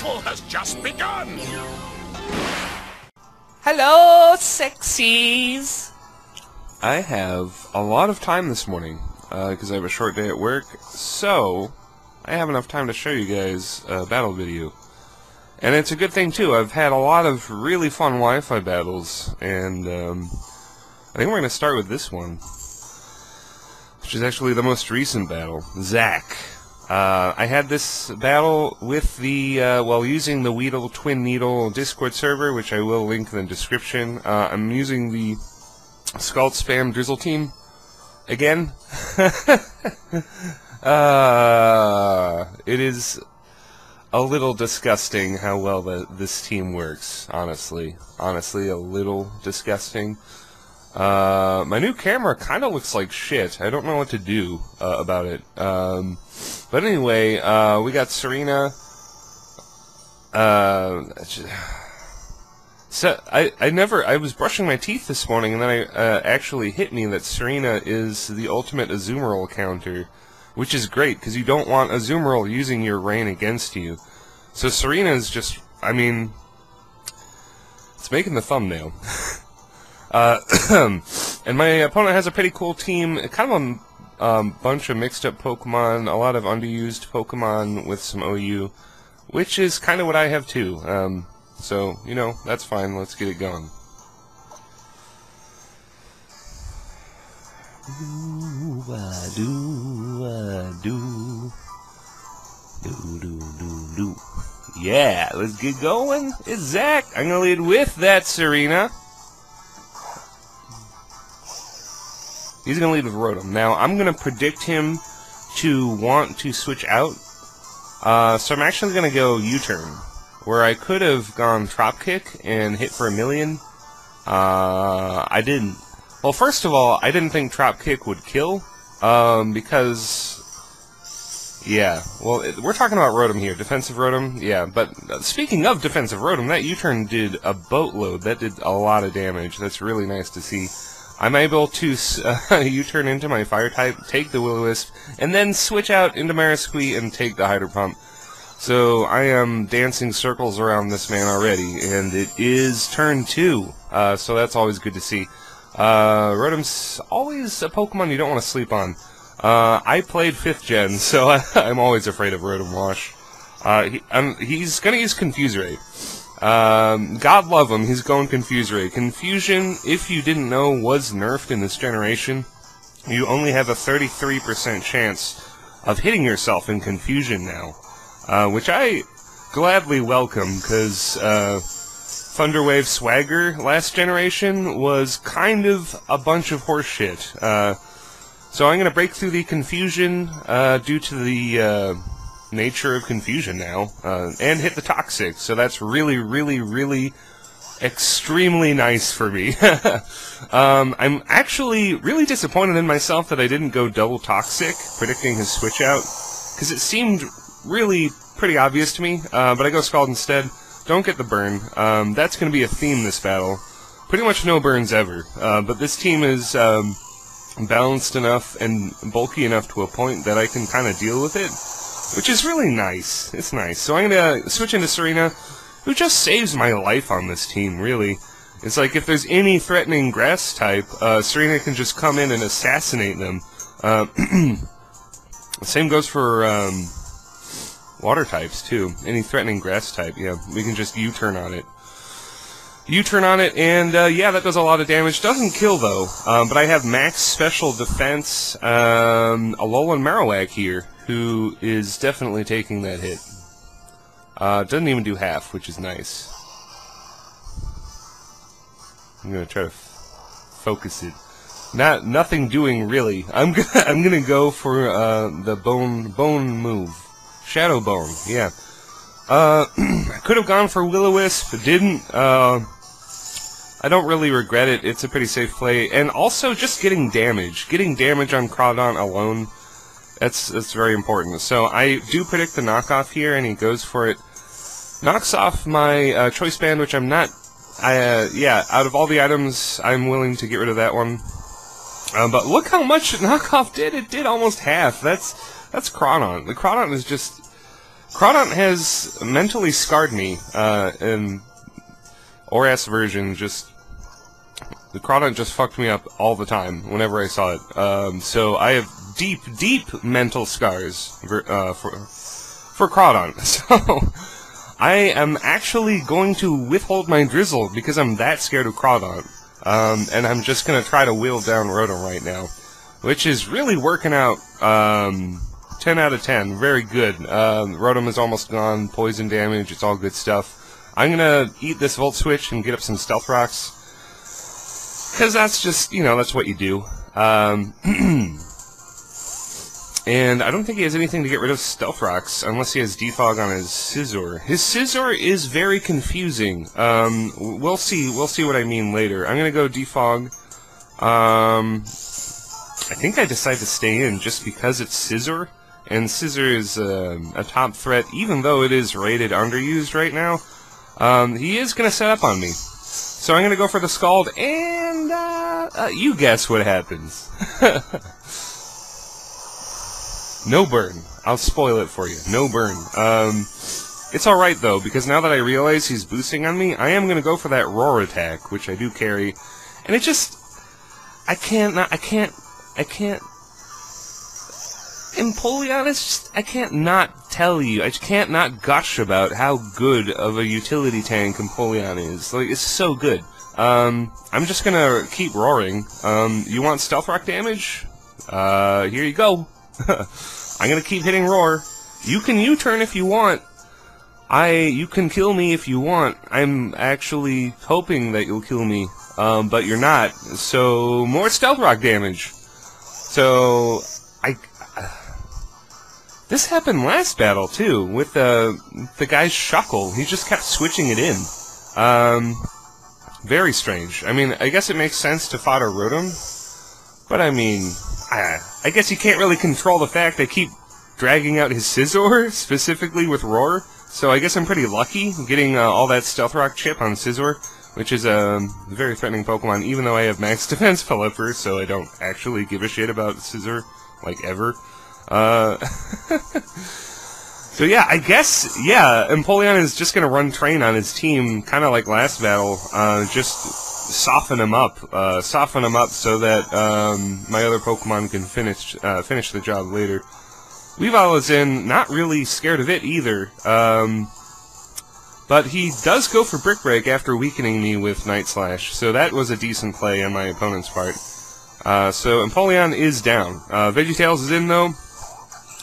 battle has just begun! Hello, sexies! I have a lot of time this morning, because I have a short day at work, so I have enough time to show you guys a battle video. And it's a good thing, too. I've had a lot of really fun Wi-Fi battles, and I think we're going to start with this one, which is actually the most recent battle, Zack. I had this battle with the, using the Weedle Twin Needle Discord server, which I will link in the description. I'm using the Scald Spam Drizzle team again. It is a little disgusting how well this team works, honestly. Honestly, a little disgusting. My new camera kind of looks like shit. I don't know what to do about it. But anyway, we got Tsareena. So I was brushing my teeth this morning, and then I actually hit me that Tsareena is the ultimate Azumarill counter, which is great because you don't want Azumarill using your rain against you. So Tsareena is just, I mean, it's making the thumbnail. And my opponent has a pretty cool team, kind of a bunch of mixed up Pokemon, a lot of underused Pokemon with some OU, which is kind of what I have too. So, you know, that's fine, let's get it going. Yeah, let's get going. It's Zack. I'm gonna lead with that Tsareena. He's going to lead with Rotom. Now, I'm going to predict him to want to switch out. So I'm actually going to go U-turn, where I could have gone Trop Kick and hit for 1,000,000. I didn't. Well, first of all, I didn't think Trop Kick would kill, because... Yeah, well, we're talking about Rotom here. Defensive Rotom, yeah. But speaking of defensive Rotom, that U-turn did a boatload. That did a lot of damage. That's really nice to see. I'm able to U-turn into my Fire-type, take the Will-O-Wisp, and then switch out into Marasquee and take the Hydro Pump. So I am dancing circles around this man already, and it is turn 2. So that's always good to see. Rotom's always a Pokemon you don't want to sleep on. I played 5th gen, so I'm always afraid of Rotom Wash. He's going to use Confuse Ray. God love him, he's going Confuse Ray. Confusion, if you didn't know, was nerfed in this generation. You only have a 33% chance of hitting yourself in Confusion now. Which I gladly welcome, because Thunderwave Swagger last generation was kind of a bunch of horseshit. So I'm going to break through the Confusion due to the nature of Confusion now, and hit the Toxic, so that's really, really, really extremely nice for me. I'm actually really disappointed in myself that I didn't go double Toxic, predicting his switch out, because it seemed really pretty obvious to me, but I go Scald instead. Don't get the burn. That's going to be a theme this battle. Pretty much no burns ever, but this team is balanced enough and bulky enough to a point that I can kind of deal with it. Which is really nice. It's nice. So I'm going to switch into Tsareena, who just saves my life on this team, really. It's like if there's any threatening grass type, Tsareena can just come in and assassinate them. Same goes for water types, too. Any threatening grass type, yeah. We can just U-turn on it. U-turn on it, and yeah, that does a lot of damage. Doesn't kill, though. But I have max special defense, Alolan Marowak here, who is definitely taking that hit. Doesn't even do half, which is nice. I'm gonna try to focus it. Nothing doing really. I'm gonna go for the bone move, Shadow Bone. Yeah. I could have gone for Will-O-Wisp, but didn't. I don't really regret it. It's a pretty safe play, and also just getting damage on Crawdaunt alone. That's very important. So I do predict the knockoff here, and he goes for it. Knocks off my Choice Band, which I'm not... yeah, out of all the items, I'm willing to get rid of that one. But look how much knockoff did. It did almost half. That's Crawdaunt. The Crawdaunt is just... Crawdaunt has mentally scarred me, in ORAS version, the Crawdaunt just fucked me up all the time whenever I saw it. So I have deep, deep mental scars for Crawdaunt. So I am actually going to withhold my Drizzle because I'm that scared of Crawdaunt. And I'm just gonna try to wheel down Rotom right now, which is really working out. 10 out of 10, very good. Rotom is almost gone, poison damage, it's all good stuff. I'm gonna eat this Volt Switch and get up some Stealth Rocks, because that's just, you know, that's what you do. And I don't think he has anything to get rid of Stealth Rocks, unless he has Defog on his Scizor. His Scizor is very confusing. We'll see what I mean later. I'm gonna go Defog. I think I decide to stay in just because it's Scizor, and Scizor is a top threat, even though it is rated underused right now. He is gonna set up on me. So I'm gonna go for the Scald, and you guess what happens. No burn. I'll spoil it for you. No burn. It's alright though, because now that I realize he's boosting on me, I am gonna go for that Roar attack, which I do carry, and it just... I can't... Empoleon is just... I can't not tell you. I can't not gush about how good of a utility tank Empoleon is. Like, it's so good. I'm just gonna keep roaring. You want Stealth Rock damage? Here you go. I'm gonna keep hitting Roar. You can U-turn if you want. You can kill me if you want. I'm actually hoping that you'll kill me, but you're not. So, more Stealth Rock damage. So, this happened last battle, too, with the guy's Shuckle. He just kept switching it in. Very strange. I mean, I guess it makes sense to fodder Rotom, but I mean... I guess you can't really control the fact I keep dragging out his Scizor, specifically with Roar, so I guess I'm pretty lucky getting all that Stealth Rock chip on Scizor, which is a very threatening Pokemon, even though I have max defense Pelipper, so I don't actually give a shit about Scizor, like, ever. So yeah, I guess, yeah, Empoleon is just gonna run train on his team, kinda like last battle, just... soften him up so that my other Pokemon can finish the job later. Weavile is in, not really scared of it either, but he does go for Brick Break after weakening me with Night Slash, so that was a decent play on my opponent's part. So Empoleon is down. VeggieTales is in though.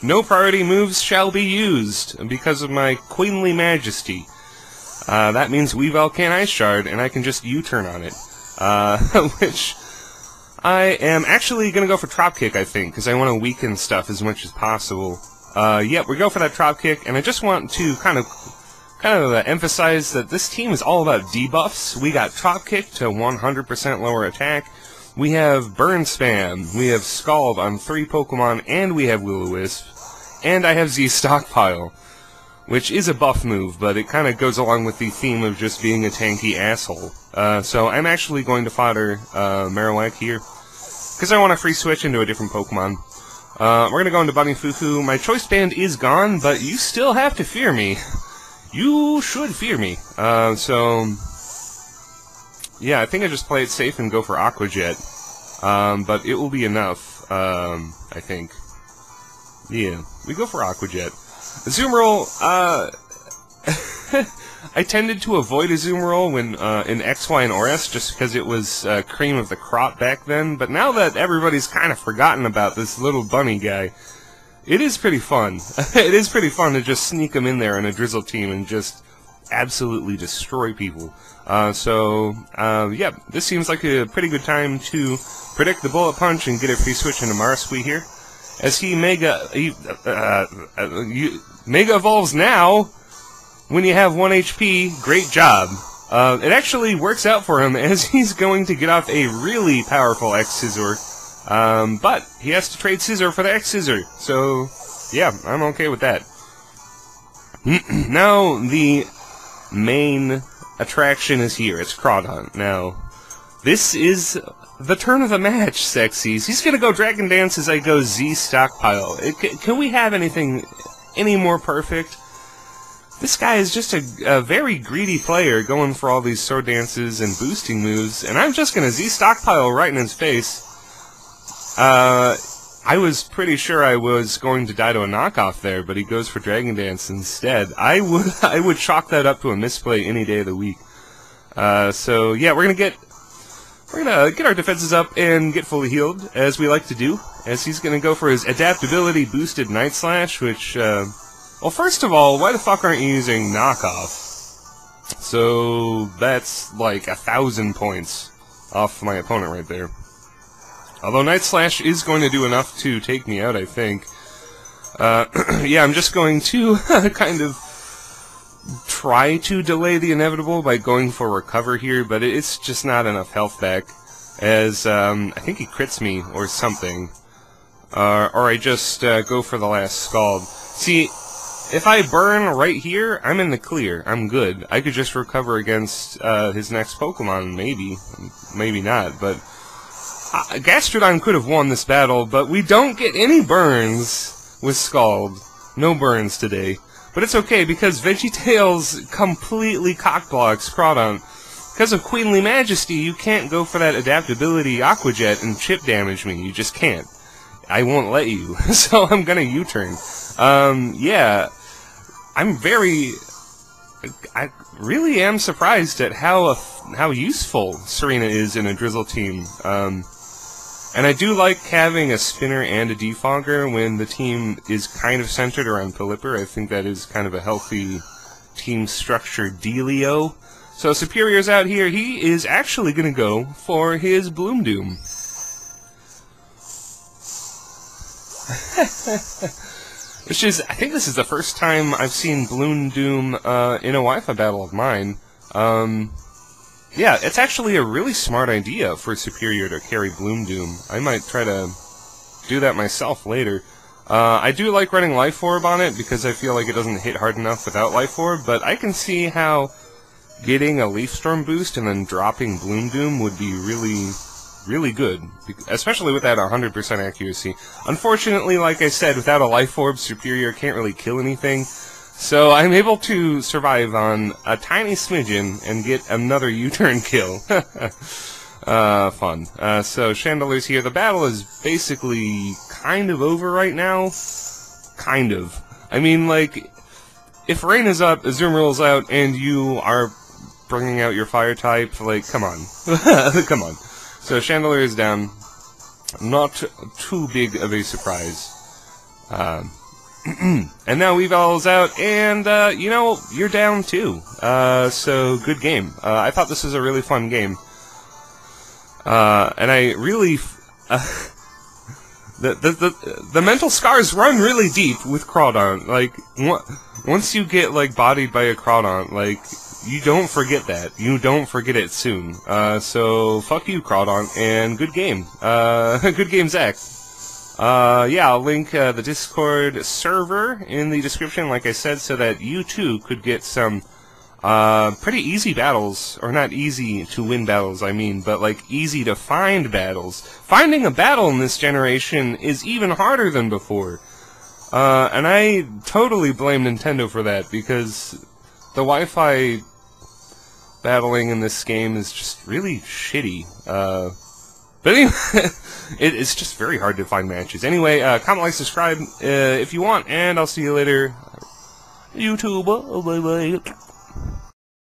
No priority moves shall be used because of my Queenly Majesty. That means Weavile can't Ice Shard, and I can just U-turn on it. Which I am actually going to go for Trop Kick, I think, because I want to weaken stuff as much as possible. Yeah, we go for that Trop Kick, and I just want to kind of emphasize that this team is all about debuffs. We got Trop Kick to 100% lower attack. We have Burn Spam. We have Scald on 3 Pokemon, and we have Will-O-Wisp. And I have Z Stockpile, which is a buff move, but it kind of goes along with the theme of just being a tanky asshole. So I'm actually going to fodder Marowak here, because I want to free switch into a different Pokemon. We're going to go into Bunny Fufu. My Choice Band is gone, but you still have to fear me. You should fear me. So, yeah, I think I just play it safe and go for Aqua Jet. But it will be enough, I think. Yeah, we go for Aqua Jet. Azumarill, I tended to avoid Azumarill when in X, Y, and ORAS just because it was cream of the crop back then, but now that everybody's kind of forgotten about this little bunny guy, it is pretty fun. It is pretty fun to just sneak him in there in a Drizzle team and just absolutely destroy people. Yeah, this seems like a pretty good time to predict the Bullet Punch and get a free switch into Marasquee here. As he Mega Evolves now, when you have 1 HP, great job. It actually works out for him, as he's going to get off a really powerful X-Scizor. But he has to trade Scizor for the X-Scizor, so yeah, I'm okay with that. Now, the main attraction is here. It's Crawdaunt. Now, this is the turn of the match, sexies. He's gonna go Dragon Dance as I go Z Stockpile. Can we have anything any more perfect? This guy is just a very greedy player, going for all these sword dances and boosting moves, and I'm just gonna Z-stockpile right in his face. I was pretty sure I was going to die to a knockoff there, but he goes for Dragon Dance instead. I would chalk that up to a misplay any day of the week. So yeah, we're gonna get our defenses up and get fully healed, as we like to do, as he's gonna go for his adaptability boosted Night Slash, which, well, first of all, why the fuck aren't you using knockoff? So that's like 1,000 points off my opponent right there. Although Night Slash is going to do enough to take me out, I think. Yeah, I'm just going to kind of try to delay the inevitable by going for recover here, but it's just not enough health back, as I think he crits me or something. Or I just go for the last Scald. See, if I burn right here, I'm in the clear. I'm good. I could just recover against his next Pokemon, maybe. Maybe not, but Gastrodon could have won this battle, but we don't get any burns with Scald. No burns today. But it's okay, because VeggieTales completely cockblocks Crawdon. Because of Queenly Majesty, you can't go for that adaptability Aqua Jet and chip damage me. You just can't. I won't let you. So I'm gonna U-turn. Yeah. I really am surprised at how useful Tsareena is in a Drizzle team. And I do like having a spinner and a defogger when the team is kind of centered around Pelipper. I think that is kind of a healthy team structure dealio. So Superior's out here. He is actually going to go for his Bloom Doom. Which is, I think this is the first time I've seen Bloom Doom in a Wi-Fi battle of mine. Yeah, it's actually a really smart idea for Superior to carry Bloom Doom. I might try to do that myself later. I do like running Life Orb on it, because I feel like it doesn't hit hard enough without Life Orb, but I can see how getting a Leaf Storm boost and then dropping Bloom Doom would be really good, especially with that 100% accuracy. Unfortunately, like I said, without a Life Orb, Superior can't really kill anything. So I'm able to survive on a tiny smidgen and get another U-turn kill. Fun. So Chandeler's here. The battle is basically kind of over right now. Kind of. I mean, like, if Rain is up, Azumarill's out, and you are bringing out your fire type, like, come on. Come on. So Chandelier is down. Not too big of a surprise. And now Weavel's out, and, you know, you're down too. So, good game. I thought this was a really fun game. And I really... the mental scars run really deep with Crawdon. Like, once you get, like, bodied by a Crawdon, like, you don't forget that. You don't forget it soon. So, fuck you, Crawdon, and good game. Good game, Zack. Yeah, I'll link the Discord server in the description, like I said, so that you too could get some pretty easy battles, or not easy to win battles, I mean, but like easy to find battles. Finding a battle in this generation is even harder than before. And I totally blame Nintendo for that, because the Wi-Fi battling in this game is just really shitty. But anyway, it's just very hard to find matches. Anyway, comment, like, subscribe if you want, and I'll see you later. YouTube, bye-bye.